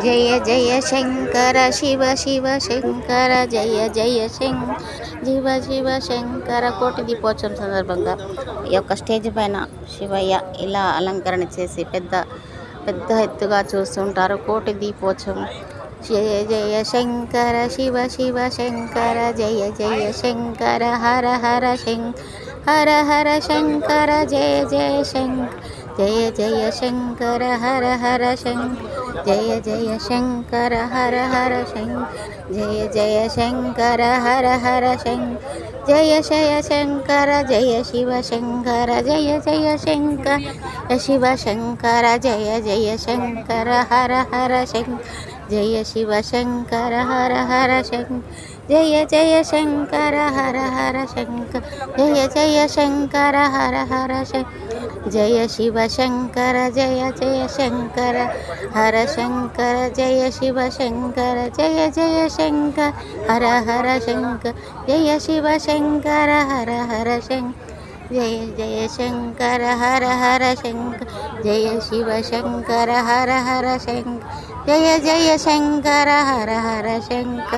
జయ జయ శంకర శివ శివ శంకర జయ జయ శివ శివ శంకర. కోటి దీపోత్సవం సందర్భంగా ఈ యొక్క స్టేజ్ పైన శివయ్య ఇలా అలంకరణ చేసి పెద్ద ఎత్తుగా చూస్తుంటారు. కోటి దీపోత్సవం. జయ జయ శంకర శివ శివ శంకర జయ జయ శంకర హర హర హర హర శంకర జయ జయ శంకర జయ జయ శంకర హర హర జయ జయ శంకర హర హర జయ జయ శంకర హర హర జయ జయ శంకర జయ శివ శంకర జయ జయ శంకర శివ శంకర జయ జయ శంకర హర హర జయ శివ శంకర హర హర జయ జయ శంకర హర హర జయ జయ శంకర హర హర జయ శివ శంకర జయ జయ శంకర హర శంకర జయ శివ శంకర జయ జయ శంకర హర హర జయ శివ శంకర హర హర జయ జయ శంకర హర హర జయ శివ శంకర హర హర జయ జయ శంకర హర హర